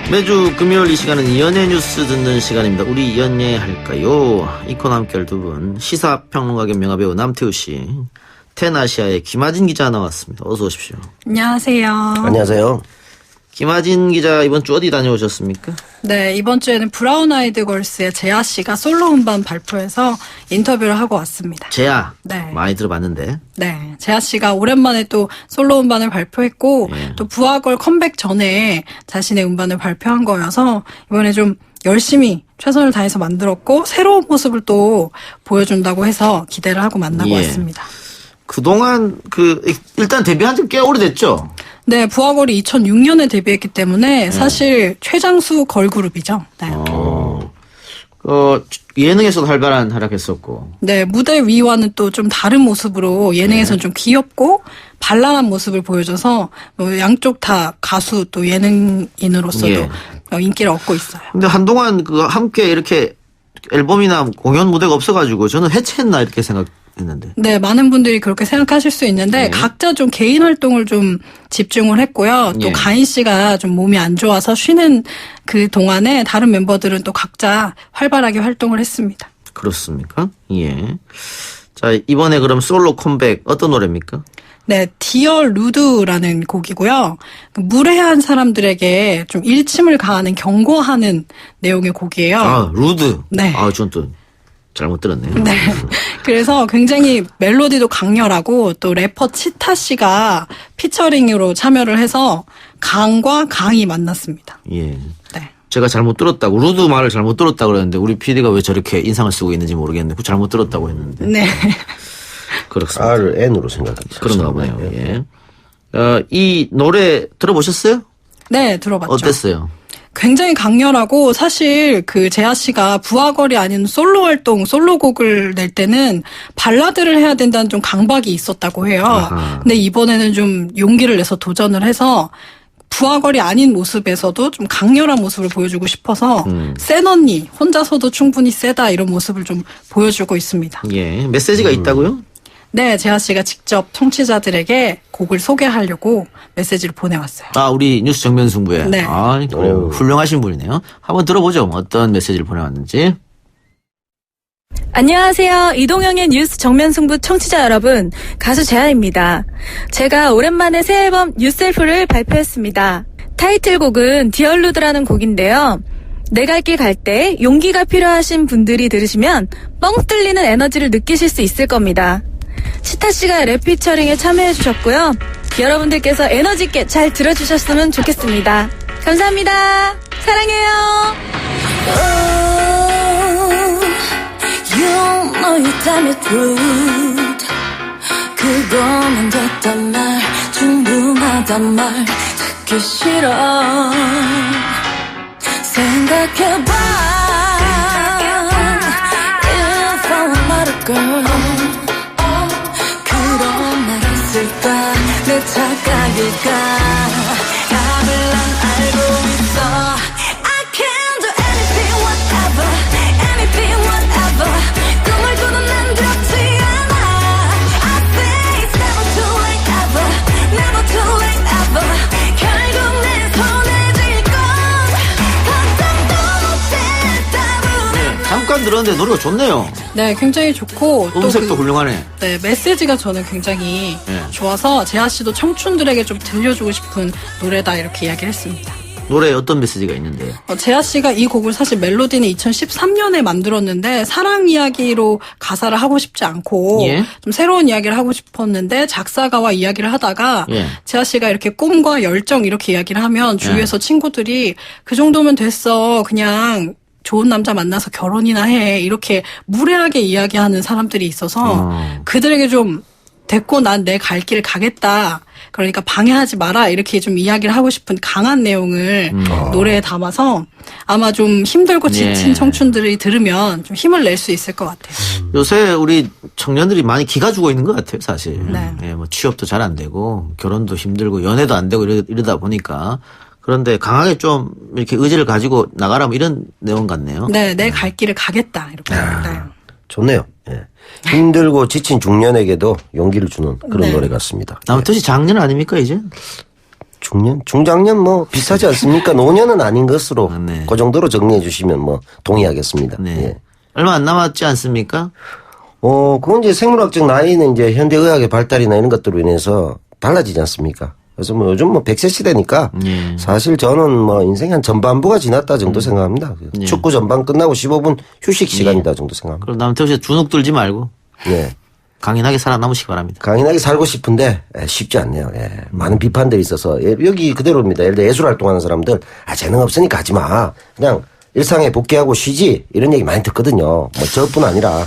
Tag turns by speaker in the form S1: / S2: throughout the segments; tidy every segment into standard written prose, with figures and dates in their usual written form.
S1: 매주 금요일 이 시간은 연예 뉴스 듣는 시간입니다. 우리 연예할까요? 이 코너 함께할 두 분, 시사평론가 겸 영화배우 남태우 씨, 텐아시아의 김아진 기자 나왔습니다. 어서 오십시오.
S2: 안녕하세요.
S3: 안녕하세요.
S1: 김아진 기자 이번 주 어디 다녀오셨습니까?
S2: 네, 이번 주에는 브라운 아이드 걸스의 재하 씨가 솔로 음반 발표해서 인터뷰를 하고 왔습니다.
S1: 재하.
S2: 네.
S1: 많이 들어봤는데.
S2: 네, 재하 씨가 오랜만에 또 솔로 음반을 발표했고 또 부하걸 컴백 전에 자신의 음반을 발표한 거여서 이번에 좀 열심히 최선을 다해서 만들었고 새로운 모습을 또 보여준다고 해서 기대를 하고 만나고 왔습니다.
S1: 그동안 일단 데뷔한 지 꽤 오래됐죠?
S2: 네, 부하걸이 2006년에 데뷔했기 때문에 사실 최장수 걸그룹이죠. 네.
S1: 예능에서도 활발한 활약했었고.
S2: 네, 무대 위와는 또 좀 다른 모습으로 예능에서는 좀 귀엽고 발랄한 모습을 보여줘서 양쪽 다 가수 또 예능인으로서도 인기를 얻고 있어요.
S1: 근데 한동안 함께 이렇게 앨범이나 공연 무대가 없어가지고 저는 해체했나 이렇게 생각했는데.
S2: 네, 많은 분들이 그렇게 생각하실 수 있는데 각자 좀 개인 활동을 좀 집중을 했고요. 또 가인 씨가 좀 몸이 안 좋아서 쉬는 그 동안에 다른 멤버들은 또 각자 활발하게 활동을 했습니다.
S1: 그렇습니까? 예. 자, 이번에 그럼 솔로 컴백 어떤 노래입니까?
S2: 네, 디어 루드라는 곡이고요. 무례한 사람들에게 좀 일침을 가하는 경고하는 내용의 곡이에요.
S1: 아, 루드.
S2: 네.
S1: 아, 전 또 잘못 들었네요.
S2: 네. 그래서 굉장히 멜로디도 강렬하고 또 래퍼 치타 씨가 피처링으로 참여를 해서 강과 강이 만났습니다.
S1: 예.
S2: 네.
S1: 제가 잘못 들었다고, 루드 말을 잘못 들었다고 그랬는데 우리 PD가 왜 저렇게 인상을 쓰고 있는지 모르겠는데 잘못 들었다고 했는데.
S2: 네.
S1: 그렇습니다.
S3: R을 N으로 생각합니다.
S1: 그런가 보네요. 예. 이 노래 들어보셨어요?
S2: 네, 들어봤죠.
S1: 어땠어요?
S2: 굉장히 강렬하고 사실 재하 씨가 부하걸이 아닌 솔로 활동, 솔로곡을 낼 때는 발라드를 해야 된다는 좀 강박이 있었다고 해요.
S1: 아하.
S2: 근데 이번에는 좀 용기를 내서 도전을 해서 부하걸이 아닌 모습에서도 좀 강렬한 모습을 보여주고 싶어서 센 언니, 혼자서도 충분히 세다 이런 모습을 좀 보여주고 있습니다.
S1: 예. 메시지가 있다고요?
S2: 네, 재하 씨가 직접 청취자들에게 곡을 소개하려고 메시지를 보내왔어요.
S1: 아, 우리 뉴스 정면 승부에.
S2: 네.
S1: 아, 그래요. 훌륭하신 분이네요. 한번 들어보죠. 어떤 메시지를 보내왔는지.
S4: 안녕하세요. 이동영의 뉴스 정면승부 청취자 여러분, 가수 재하입니다. 제가 오랜만에 새 앨범 뉴셀프를 발표했습니다. 타이틀곡은 디얼루드라는 곡인데요. 내 갈 길 갈 때 용기가 필요하신 분들이 들으시면 뻥 뚫리는 에너지를 느끼실 수 있을 겁니다. 치타씨가 랩 피처링에 참여해주셨고요. 여러분들께서 에너지 있게 잘 들어주셨으면 좋겠습니다. 감사합니다. 사랑해요.
S5: You know you tell me truth. 그거면 됐단 말, 충분하단 말 듣기 싫어. 생각해봐. If I were not a girl, 그런 날 했을까? 내 착각일까? 답을 난 알고 있어. I can do anything, whatever, anything, whatever. 꿈을 꾸도 난 두렵지 않아. I think it's never too late ever, never too late ever. 결국 내 손에 질 건 걱정도 못해. 답은
S1: 잠깐 들었는데 노래가 좋네요.
S2: 네, 굉장히 좋고 또
S1: 음색도 훌륭하네.
S2: 네, 메시지가 저는 굉장히
S1: 네.
S2: 좋아서 재하 씨도 청춘들에게 좀 들려주고 싶은 노래다 이렇게 이야기를 했습니다.
S1: 노래에 어떤 메시지가 있는데요?
S2: 재하 씨가 이 곡을 사실 멜로디는 2013년에 만들었는데 사랑 이야기로 가사를 하고 싶지 않고 좀 새로운 이야기를 하고 싶었는데 작사가와 이야기를 하다가 재하 씨가 이렇게 꿈과 열정 이렇게 이야기를 하면 주위에서 친구들이 그 정도면 됐어. 그냥 좋은 남자 만나서 결혼이나 해. 이렇게 무례하게 이야기하는 사람들이 있어서 그들에게 좀 됐고 난 내 갈 길 가겠다. 그러니까 방해하지 마라. 이렇게 좀 이야기를 하고 싶은 강한 내용을 노래에 담아서 아마 좀 힘들고 지친 청춘들이 들으면 좀 힘을 낼 수 있을 것 같아요.
S1: 요새 우리 청년들이 많이 기가 죽어 있는 것 같아요, 사실.
S2: 네.
S1: 예, 뭐 취업도 잘 안 되고 결혼도 힘들고 연애도 안 되고 이러다 보니까 그런데 강하게 좀 이렇게 의지를 가지고 나가라 뭐 이런 내용 같네요.
S2: 네, 내 갈 길을 가겠다. 이렇게. 네.
S3: 좋네요. 예. 힘들고 지친 중년에게도 용기를 주는 그런
S2: 네.
S3: 노래 같습니다.
S1: 남태우 씨 작년 아닙니까 이제?
S3: 중년? 중장년 뭐 비슷하지 않습니까? 노년은 아닌 것으로
S1: 네.
S3: 그 정도로 정리해 주시면 뭐 동의하겠습니다.
S1: 네.
S3: 예.
S1: 얼마 안 남았지 않습니까?
S3: 그건 이제 생물학적 나이는 이제 현대의학의 발달이나 이런 것들로 인해서 달라지지 않습니까? 그래서 뭐 요즘 뭐 100세 시대니까
S1: 예.
S3: 사실 저는 뭐 인생의 한 전반부가 지났다 정도 생각합니다.
S1: 예.
S3: 축구 전반 끝나고 15분 휴식 시간이다 정도 생각합니다.
S1: 그럼 남태우 씨 주눅 들지 말고
S3: 예.
S1: 강인하게 살아남으시기 바랍니다.
S3: 강인하게 살고 싶은데 쉽지 않네요. 예. 많은 비판들이 있어서 여기 그대로입니다. 예를 들어 예술 활동하는 사람들 재능 없으니까 하지 마. 그냥 일상에 복귀하고 쉬지 이런 얘기 많이 듣거든요. 뭐 저뿐 아니라.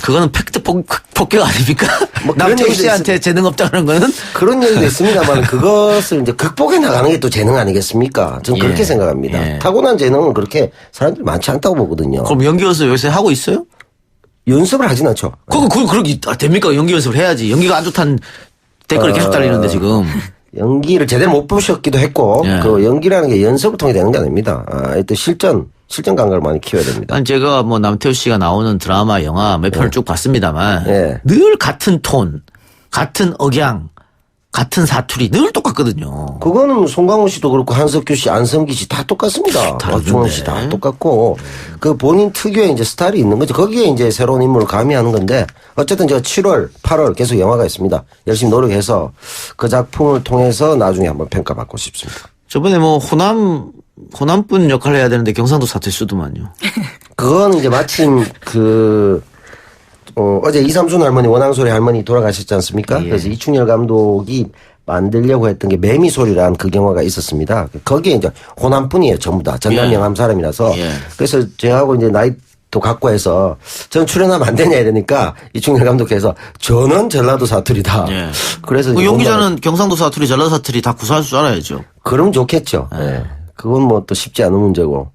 S1: 그거는 팩트 폭격 아닙니까?
S3: 뭐 그런
S1: 남태우
S3: 얘기도
S1: 씨한테 재능 없다는 거는
S3: 그런 얘기도 있습니다만 그것을 이제 극복해 나가는 게 또 재능 아니겠습니까? 저는
S1: 예.
S3: 그렇게 생각합니다.
S1: 예.
S3: 타고난 재능은 그렇게 사람들이 많지 않다고 보거든요.
S1: 그럼 연기 연습 요새 하고 있어요?
S3: 연습을 하진 않죠.
S1: 그렇게 됩니까? 연기 연습을 해야지. 연기가 안 좋다는 댓글이 계속 달리는데 지금.
S3: 연기를 제대로 못 보셨기도 했고
S1: 예.
S3: 그 연기라는 게 연습을 통해 되는 게 아닙니다. 일단 실전 감각을 많이 키워야 됩니다.
S1: 난 제가 뭐 남태우 씨가 나오는 드라마, 영화 몇 편을 쭉 봤습니다만
S3: 예.
S1: 늘 같은 톤, 같은 억양, 같은 사투리 늘 똑같거든요.
S3: 그거는 송강호 씨도 그렇고 한석규 씨, 안성기 씨 다 똑같습니다. 박중원 씨 다 똑같고 그 본인 특유의 이제 스타일이 있는 거죠. 거기에 이제 새로운 인물을 가미하는 건데 어쨌든 제가 7월, 8월 계속 영화가 있습니다. 열심히 노력해서 그 작품을 통해서 나중에 한번 평가받고 싶습니다.
S1: 저번에 뭐 호남분 역할을 해야 되는데 경상도 사투리 쓰더만요.
S3: 그건 이제 마침 어제 이삼순 할머니, 원앙소리 할머니 돌아가셨지 않습니까?
S1: 예.
S3: 그래서 이충렬 감독이 만들려고 했던 게 매미소리라는 그 영화가 있었습니다. 거기에 이제 호남뿐이에요, 전부 다. 전남
S1: 예.
S3: 영암 사람이라서.
S1: 예.
S3: 그래서 저하고 이제 나이도 갖고 해서 전 출연하면 안 되냐 이러니까 이충렬 감독께서 저는 전라도 사투리다.
S1: 예.
S3: 그래서
S1: 그
S3: 이제
S1: 연기자는 경상도 사투리, 전라도 사투리 다 구사할 줄 알아야죠.
S3: 그럼 좋겠죠. 예. 그건 뭐 또 쉽지 않은 문제고.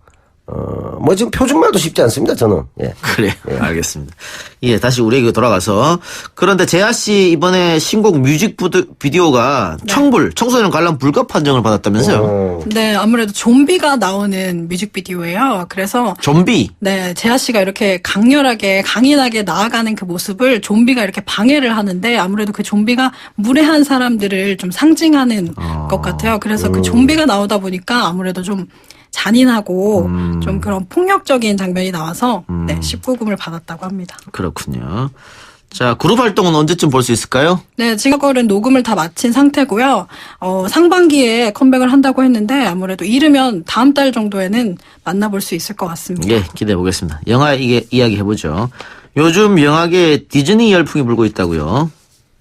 S3: 뭐 지금 표준말도 쉽지 않습니다, 저는. 예.
S1: 그래요. 알겠습니다. 예, 다시 우리에게 돌아가서. 그런데 재하 씨 이번에 신곡 뮤직비디오가 청소년 관람 불가 판정을 받았다면서요?
S2: 네, 아무래도 좀비가 나오는 뮤직비디오예요. 그래서
S1: 좀비?
S2: 네, 재하 씨가 이렇게 강렬하게 강인하게 나아가는 그 모습을 좀비가 이렇게 방해를 하는데 아무래도 그 좀비가 무례한 사람들을 좀 상징하는 것 같아요. 그래서 그 좀비가 나오다 보니까 아무래도 좀 잔인하고 좀 그런 폭력적인 장면이 나와서 네, 19금을 받았다고 합니다.
S1: 그렇군요. 자, 그룹 활동은 언제쯤 볼 수 있을까요?
S2: 네, 지금까지는 녹음을 다 마친 상태고요. 상반기에 컴백을 한다고 했는데 아무래도 이르면 다음 달 정도에는 만나볼 수 있을 것 같습니다.
S1: 예, 기대해 보겠습니다. 영화 이야기 해보죠. 요즘 영화계에 디즈니 열풍이 불고 있다고요?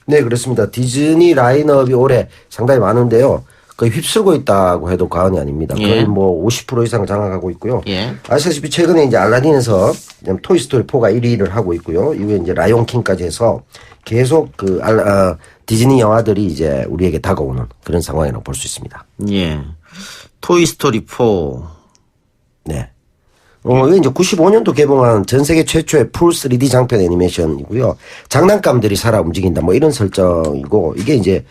S3: 네, 그렇습니다. 디즈니 라인업이 올해 상당히 많은데요. 거의 휩쓸고 있다고 해도 과언이 아닙니다.
S1: 예.
S3: 거의 뭐 50% 이상 장악하고 있고요.
S1: 예.
S3: 아시다시피 최근에 이제 알라딘에서 토이스토리 4가 1위를 하고 있고요. 이후에 이제 라이온킹까지 해서 계속 디즈니 영화들이 이제 우리에게 다가오는 그런 상황이라고 볼 수 있습니다.
S1: 예. 토이스토리 4.
S3: 네. 이게 이제 95년도 개봉한 전 세계 최초의 풀 3D 장편 애니메이션이고요. 장난감들이 살아 움직인다 뭐 이런 설정이고 이게 이제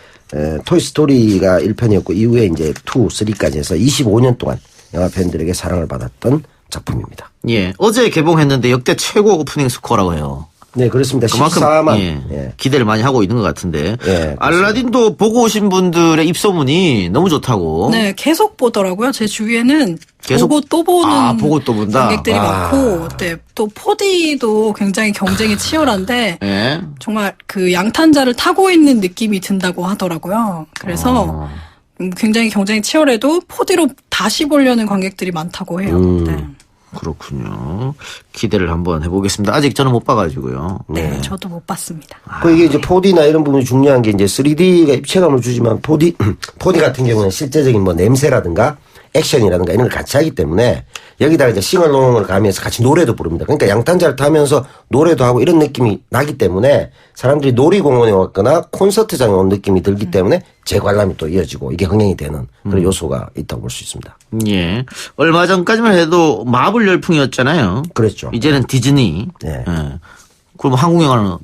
S3: 토이스토리가 1편이었고 이후에 이제 2, 3까지 해서 25년 동안 영화 팬들에게 사랑을 받았던 작품입니다.
S1: 예. 어제 개봉했는데 역대 최고 오프닝 스코어라고 해요.
S3: 네, 그렇습니다.
S1: 그만큼
S3: 14만.
S1: 예, 기대를 많이 하고 있는 것 같은데.
S3: 예,
S1: 알라딘도 보고 오신 분들의 입소문이 너무 좋다고.
S2: 네, 계속 보더라고요. 제 주위에는
S1: 계속?
S2: 보고 또 보는
S1: 보고 또 본다.
S2: 관객들이 많고, 네, 또 4D도 굉장히 경쟁이 치열한데
S1: 예.
S2: 정말 그 양탄자를 타고 있는 느낌이 든다고 하더라고요. 그래서 굉장히 경쟁이 치열해도 4D로 다시 보려는 관객들이 많다고 해요. 네.
S1: 그렇군요. 기대를 한번 해보겠습니다. 아직 저는 못 봐가지고요.
S2: 네, 저도 못 봤습니다.
S3: 이게 이제 4D나 이런 부분이 중요한 게 이제 3D가 입체감을 주지만 4D 같은 경우는 실제적인 뭐 냄새라든가 액션이라든가 이런 걸 같이 하기 때문에 여기다가 이제 싱얼롱을 가면서 같이 노래도 부릅니다. 그러니까 양탄자를 타면서 노래도 하고 이런 느낌이 나기 때문에 사람들이 놀이공원에 왔거나 콘서트장에 온 느낌이 들기 때문에 재관람이 또 이어지고 이게 흥행이 되는 그런 요소가 있다고 볼 수 있습니다.
S1: 예. 얼마 전까지만 해도 마블 열풍이었잖아요.
S3: 그렇죠.
S1: 이제는 디즈니.
S3: 네.
S1: 예. 그럼 한국 영화는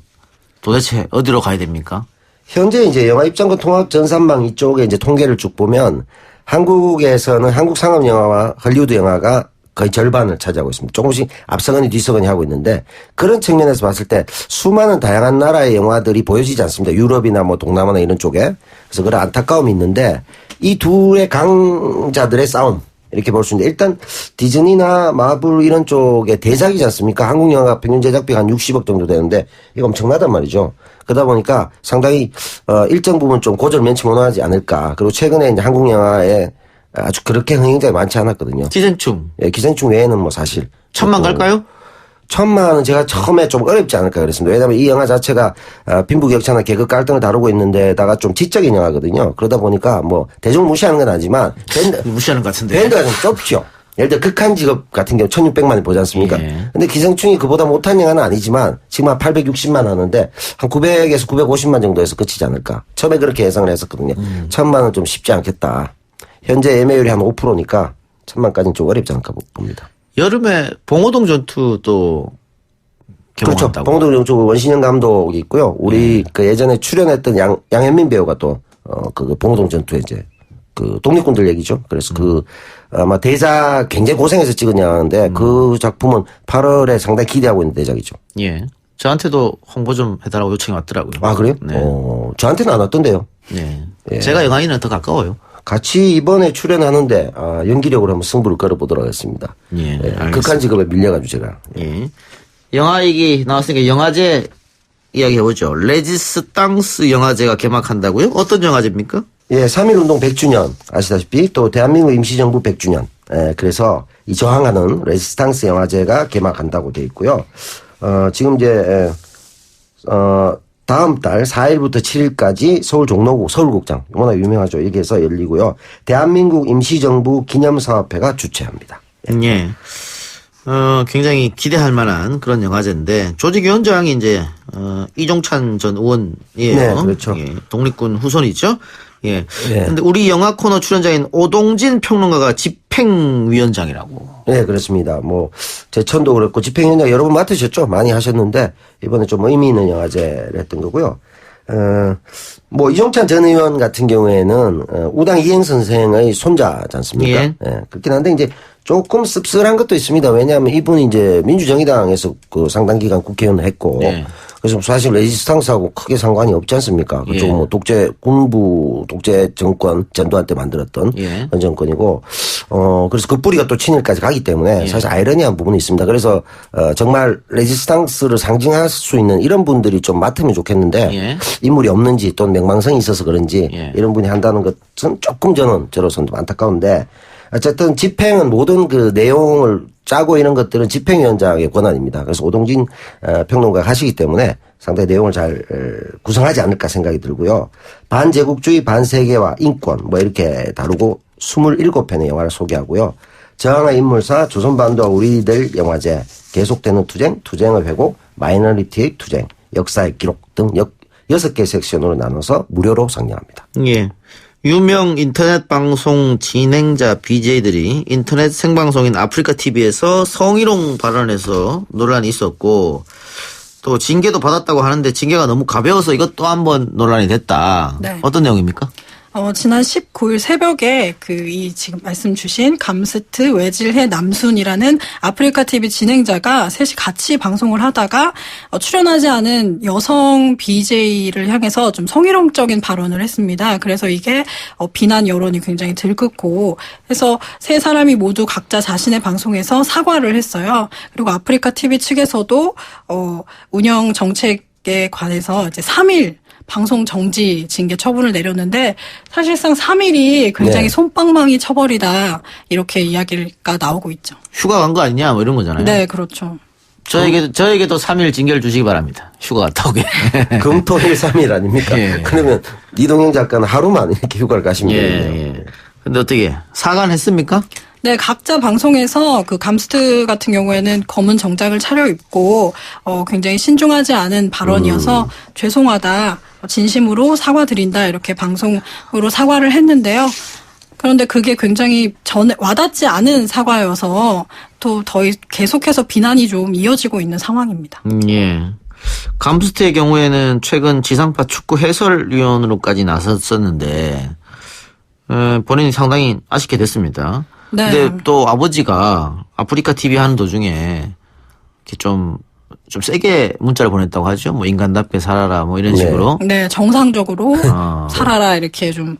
S1: 도대체 어디로 가야 됩니까?
S3: 현재 이제 영화 입장권 통합 전산망 이쪽에 이제 통계를 쭉 보면 한국에서는 한국 상업 영화와 헐리우드 영화가 거의 절반을 차지하고 있습니다. 조금씩 앞서거니 뒤서거니 하고 있는데 그런 측면에서 봤을 때 수많은 다양한 나라의 영화들이 보여지지 않습니다. 유럽이나 뭐 동남아나 이런 쪽에. 그래서 그런 안타까움이 있는데 이 둘의 강자들의 싸움 이렇게 볼 수 있는데 일단 디즈니나 마블 이런 쪽의 대작이지 않습니까? 한국 영화가 평균 제작비가 한 60억 정도 되는데 이거 엄청나단 말이죠. 그러다 보니까 상당히 일정 부분 좀 고절 면치 못하지 않을까. 그리고 최근에 이제 한국 영화에 아주 그렇게 흥행자가 많지 않았거든요.
S1: 기생충.
S3: 예, 기생충 외에는 뭐 사실
S1: 1,000만 갈까요?
S3: 1,000만은 제가 처음에 좀 어렵지 않을까 그랬습니다. 왜냐하면 이 영화 자체가 빈부격차나 계급 갈등을 다루고 있는데다가 좀 지적인 영화거든요. 그러다 보니까 뭐 대중 무시하는 건 아니지만
S1: 무시하는 것 같은데.
S3: 밴드가 좀 좁죠. 예를 들어 극한 직업 같은 경우 1,600만이 보지 않습니까?
S1: 예.
S3: 근데 기생충이 그보다 못한 영화는 아니지만 지금 한 860만 하는데 한 900에서 950만 정도에서 그치지 않을까. 처음에 그렇게 예상을 했었거든요. 1,000만은 좀 쉽지 않겠다. 현재 예매율이 한 5%니까 1,000만까지는 좀 어렵지 않을까 봅니다.
S1: 여름에 봉오동 전투도
S3: 그렇죠.
S1: 개봉한다고.
S3: 봉오동 전투 원신영 감독이 있고요. 우리 그 예전에 출연했던 양현민 배우가 또 그 봉오동 전투에 이제 그 독립군들 얘기죠. 그래서 그 아마 대작 굉장히 고생해서 찍은 영화인데 그 작품은 8월에 상당히 기대하고 있는 대작이죠.
S1: 예. 저한테도 홍보 좀 해달라고 요청이 왔더라고요.
S3: 아 그래요?
S1: 네.
S3: 저한테는 안 왔던데요.
S1: 네.
S3: 예.
S1: 제가 영화인은 더 가까워요.
S3: 같이 이번에 출연하는데 연기력으로 한번 승부를 걸어보도록 하겠습니다.
S1: 예. 알겠습니다.
S3: 극한 직업에 밀려가지고 제가.
S1: 예. 영화 얘기 나왔으니까 영화제 이야기 해보죠. 레지스탕스 영화제가 개막한다고요? 어떤 영화제입니까?
S3: 예, 3.1운동 100주년 아시다시피 또 대한민국 임시정부 100주년. 예, 그래서 이 저항하는 레지스탕스 영화제가 개막한다고 돼 있고요. 지금 이제 다음 달 4일부터 7일까지 서울 종로구 서울극장 워낙 유명하죠. 여기에서 열리고요. 대한민국 임시정부 기념사업회가 주최합니다.
S1: 예. 굉장히 기대할 만한 그런 영화제인데 조직위원장이 이제 이종찬 전 의원이에요.
S3: 네, 그렇죠.
S1: 예, 독립군 후손이죠. 예.
S3: 예.
S1: 근데 우리 영화 코너 출연자인 오동진 평론가가 집행위원장이라고.
S3: 네, 그렇습니다. 뭐 제천도 그렇고 집행위원장 여러 번 맡으셨죠. 많이 하셨는데 이번에 좀 의미 있는 영화제를 했던 거고요. 뭐 이종찬 전 의원 같은 경우에는 우당 이행 선생의 손자지 않습니까?
S1: 예.
S3: 예, 그렇긴 한데 이제 조금 씁쓸한 것도 있습니다. 왜냐하면 이분이 이제 민주정의당에서 그 상당 기간 국회의원을 했고
S1: 예.
S3: 그래서 사실 레지스탕스하고 크게 상관이 없지 않습니까? 그쪽
S1: 예.
S3: 뭐 군부 독재 정권 전두환 때 만들었던
S1: 예.
S3: 그런 정권이고 그래서 그 뿌리가 또 친일까지 가기 때문에
S1: 예.
S3: 사실 아이러니한 부분이 있습니다. 그래서 정말 레지스탕스를 상징할 수 있는 이런 분들이 좀 맡으면 좋겠는데
S1: 예.
S3: 인물이 없는지 또는 맹망성이 있어서 그런지
S1: 예.
S3: 이런 분이 한다는 것은 조금 저로서는 좀 안타까운데 어쨌든 집행은 모든 그 내용을 짜고 이런 것들은 집행위원장의 권한입니다. 그래서 오동진 평론가가 하시기 때문에 상당히 내용을 잘 구성하지 않을까 생각이 들고요. 반제국주의, 반세계화, 인권 뭐 이렇게 다루고 27편의 영화를 소개하고요. 저항의 인물사, 조선반도와 우리들 영화제, 계속되는 투쟁, 투쟁의 회고, 마이너리티의 투쟁, 역사의 기록 등 6개 섹션으로 나눠서 무료로 상영합니다.
S1: 예. 유명 인터넷 방송 진행자 BJ들이 인터넷 생방송인 아프리카 TV에서 성희롱 발언에서 논란이 있었고 또 징계도 받았다고 하는데 징계가 너무 가벼워서 이것도 한번 논란이 됐다.
S2: 네.
S1: 어떤 내용입니까?
S2: 지난 19일 새벽에 이 지금 말씀 주신 감스트 외질해 남순이라는 아프리카 TV 진행자가 셋이 같이 방송을 하다가 출연하지 않은 여성 BJ를 향해서 좀 성희롱적인 발언을 했습니다. 그래서 이게 비난 여론이 굉장히 들끓고 해서 세 사람이 모두 각자 자신의 방송에서 사과를 했어요. 그리고 아프리카 TV 측에서도 운영 정책에 관해서 이제 3일 방송 정지 징계 처분을 내렸는데 사실상 3일이 굉장히
S3: 네.
S2: 솜방망이 처벌이다 이렇게 이야기가 나오고 있죠.
S1: 휴가 간 거 아니냐 뭐 이런 거잖아요.
S2: 네, 그렇죠.
S1: 저에게도 3일 징계를 주시기 바랍니다. 휴가 갔다 오게.
S3: 금토일 3일 아닙니까?
S1: 예.
S3: 그러면 이동영 작가는 하루만 이렇게 휴가를 가시면 되겠네요.
S1: 예. 근데 어떻게 사과는 했습니까?
S2: 네, 각자 방송에서 그 감스트 같은 경우에는 검은 정장을 차려입고 굉장히 신중하지 않은 발언이어서 죄송하다, 진심으로 사과드린다 이렇게 방송으로 사과를 했는데요. 그런데 그게 굉장히 와닿지 않은 사과여서 또 계속해서 비난이 좀 이어지고 있는 상황입니다.
S1: 예. 감스트의 경우에는 최근 지상파 축구 해설위원으로까지 나섰었는데 본인이 상당히 아쉽게 됐습니다.
S2: 네.
S1: 근데 또 아버지가 아프리카 TV 하는 도중에 이렇게 좀 좀 세게 문자를 보냈다고 하죠. 뭐 인간답게 살아라 뭐 이런
S3: 네.
S1: 식으로.
S2: 네, 정상적으로 살아라 이렇게 좀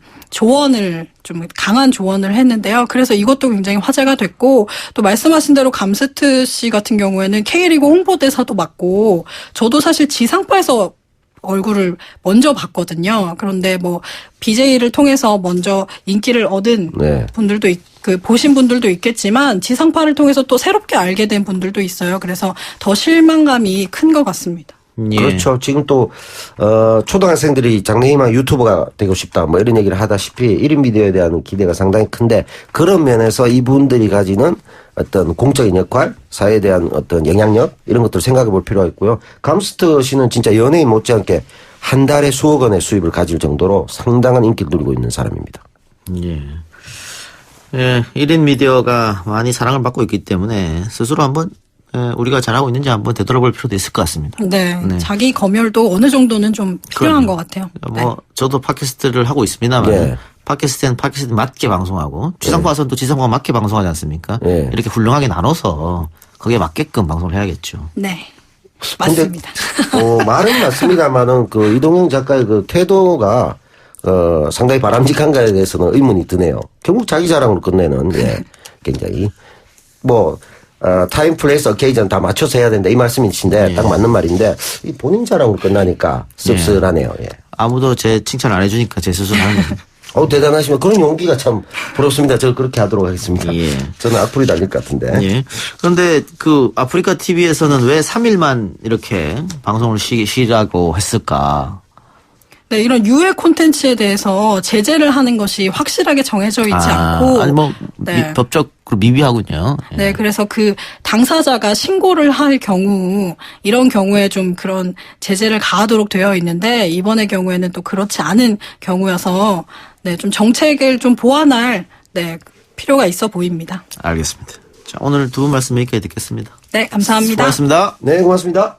S2: 강한 조언을 했는데요. 그래서 이것도 굉장히 화제가 됐고 또 말씀하신 대로 감스트 씨 같은 경우에는 K리그 홍보대사도 맡고 저도 사실 지상파에서 얼굴을 먼저 봤거든요. 그런데 뭐 BJ를 통해서 먼저 인기를 얻은
S3: 네.
S2: 분들도 보신 분들도 있겠지만 지상파를 통해서 또 새롭게 알게 된 분들도 있어요. 그래서 더 실망감이 큰 것 같습니다.
S1: 예.
S3: 그렇죠. 지금 또 초등학생들이 장래희망 유튜버가 되고 싶다 뭐 이런 얘기를 하다시피 1인 미디어에 대한 기대가 상당히 큰데 그런 면에서 이분들이 가지는 어떤 공적인 역할, 사회에 대한 어떤 영향력 이런 것들을 생각해 볼 필요가 있고요. 감스트 씨는 진짜 연예인 못지않게 한 달에 수억 원의 수입을 가질 정도로 상당한 인기를 누리고 있는 사람입니다.
S1: 예. 예, 1인 미디어가 많이 사랑을 받고 있기 때문에 스스로 한번 우리가 잘하고 있는지 한번 되돌아볼 필요도 있을 것 같습니다.
S2: 네. 자기 검열도 어느 정도는 좀 필요한 것 같아요.
S1: 뭐 저도 팟캐스트를 하고 있습니다만
S3: 네.
S1: 팟캐스트는 팟캐스트 맞게 방송하고 지상파에서는 또 지상파 맞게 방송하지 않습니까?
S3: 네.
S1: 이렇게 훌륭하게 나눠서 거기에 맞게끔 방송을 해야겠죠.
S2: 네. 맞습니다.
S3: 말은 맞습니다만은 그 이동영 작가의 그 태도가 상당히 바람직한가에 대해서는 의문이 드네요. 결국 자기 자랑으로 끝내는 굉장히 타임, 플레이스, 어케이전 다 맞춰서 해야 된다 이 말씀이신데 딱 맞는 말인데 이 본인 자랑으로 끝나니까 씁쓸하네요. 예.
S1: 아무도 제 칭찬 안 해주니까 제 스스로 하는 거예요.
S3: 대단하시면 그런 용기가 참 부럽습니다. 저를 그렇게 하도록 하겠습니다.
S1: 예.
S3: 저는 악플이 달릴 것 같은데.
S1: 예. 그런데 그 아프리카 TV에서는 왜 3일만 이렇게 방송을 쉬라고 했을까?
S2: 네, 이런 유해 콘텐츠에 대해서 제재를 하는 것이 확실하게 정해져 있지 않고.
S1: 아니
S2: 네.
S1: 법적으로 미비하군요. 예.
S2: 네, 그래서 그 당사자가 신고를 할 경우, 이런 경우에 좀 그런 제재를 가하도록 되어 있는데, 이번의 경우에는 또 그렇지 않은 경우여서, 네, 좀 정책을 좀 보완할, 필요가 있어 보입니다.
S1: 알겠습니다. 자, 오늘 두 분 말씀 여기까지 듣겠습니다.
S2: 네, 감사합니다.
S1: 수고하셨습니다.
S3: 네, 고맙습니다.